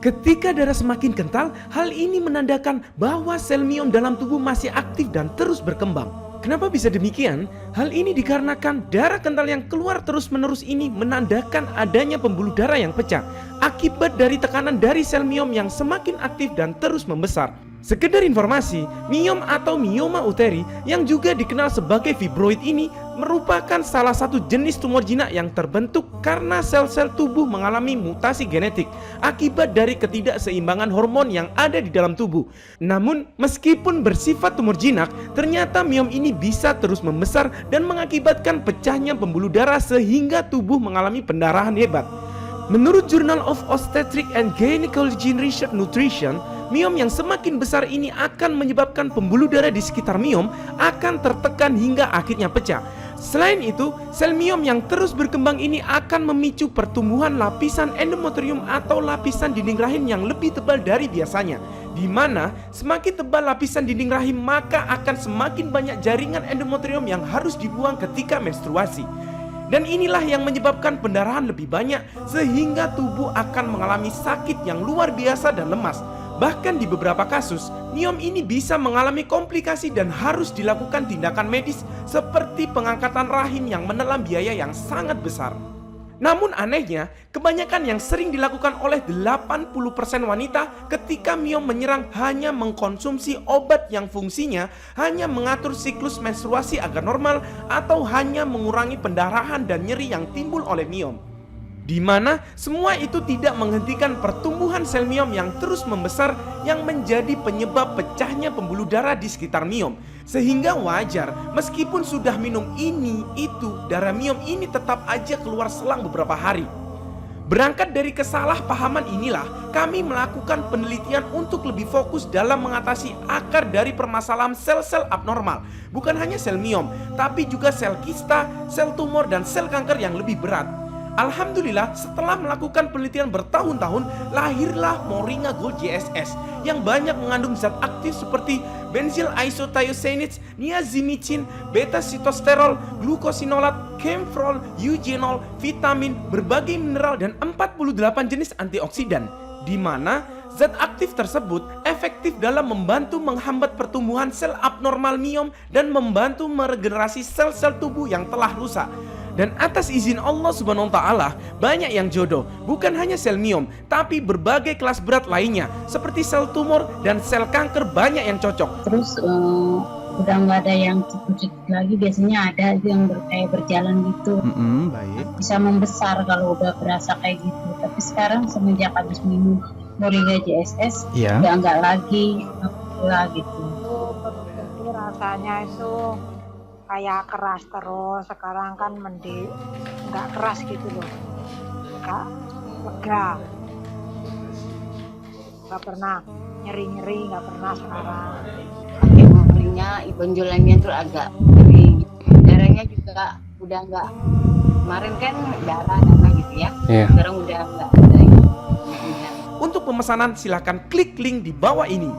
Ketika darah semakin kental, hal ini menandakan bahwa sel miom dalam tubuh masih aktif dan terus berkembang. Kenapa bisa demikian? Hal ini dikarenakan darah kental yang keluar terus-menerus ini menandakan adanya pembuluh darah yang pecah akibat dari tekanan dari sel miom yang semakin aktif dan terus membesar. Sekedar informasi, miom atau mioma uteri yang juga dikenal sebagai fibroid ini merupakan salah satu jenis tumor jinak yang terbentuk karena sel-sel tubuh mengalami mutasi genetik akibat dari ketidakseimbangan hormon yang ada di dalam tubuh. Namun, meskipun bersifat tumor jinak, ternyata miom ini bisa terus membesar dan mengakibatkan pecahnya pembuluh darah sehingga tubuh mengalami pendarahan hebat. Menurut Journal of Obstetric and Gynecology Research Nutrition, miom yang semakin besar ini akan menyebabkan pembuluh darah di sekitar miom akan tertekan hingga akhirnya pecah. Selain itu, sel miom yang terus berkembang ini akan memicu pertumbuhan lapisan endometrium atau lapisan dinding rahim yang lebih tebal dari biasanya, di mana semakin tebal lapisan dinding rahim maka akan semakin banyak jaringan endometrium yang harus dibuang ketika menstruasi. Dan inilah yang menyebabkan pendarahan lebih banyak sehingga tubuh akan mengalami sakit yang luar biasa dan lemas. Bahkan di beberapa kasus, miom ini bisa mengalami komplikasi dan harus dilakukan tindakan medis seperti pengangkatan rahim yang menelan biaya yang sangat besar. Namun anehnya, kebanyakan yang sering dilakukan oleh 80% wanita ketika miom menyerang hanya mengkonsumsi obat yang fungsinya hanya mengatur siklus menstruasi agar normal atau hanya mengurangi pendarahan dan nyeri yang timbul oleh miom. Di mana semua itu tidak menghentikan pertumbuhan sel miom yang terus membesar yang menjadi penyebab pecahnya pembuluh darah di sekitar miom. Sehingga wajar meskipun sudah minum ini itu, darah miom ini tetap aja keluar selang beberapa hari. Berangkat dari kesalahpahaman inilah kami melakukan penelitian untuk lebih fokus dalam mengatasi akar dari permasalahan sel-sel abnormal. Bukan hanya sel miom, tapi juga sel kista, sel tumor dan sel kanker yang lebih berat. Alhamdulillah, setelah melakukan penelitian bertahun-tahun, lahirlah Moringa Gold JSS yang banyak mengandung zat aktif seperti benzyl isothiocyanate, niazimicin, beta-sitosterol, glukosinolat, camphor, eugenol, vitamin, berbagai mineral dan 48 jenis antioksidan, di mana zat aktif tersebut efektif dalam membantu menghambat pertumbuhan sel abnormal miom dan membantu meregenerasi sel-sel tubuh yang telah rusak. Dan atas izin Allah Subhanahu wa Ta'ala, banyak yang jodoh. Bukan hanya sel miom, tapi berbagai kelas berat lainnya seperti sel tumor dan sel kanker banyak yang cocok. Terus udah nggak ada yang cekut-cekut lagi, biasanya ada itu yang kayak berjalan gitu. Baik. Bisa membesar kalau udah berasa kayak gitu. Tapi sekarang semenjak habis minum Moringa JSS, udah nggak lagi gitu. Itu rasanya itu kayak keras terus, sekarang kan nggak keras gitu loh, nggak lega, nggak pernah nyeri, nggak pernah sekarang. Pakai mobilnya, benjolannya tuh agak kering, darahnya juga udah nggak, kemarin kan darah gitu ya, sekarang udah nggak ada lagi. Untuk pemesanan silahkan klik link di bawah ini.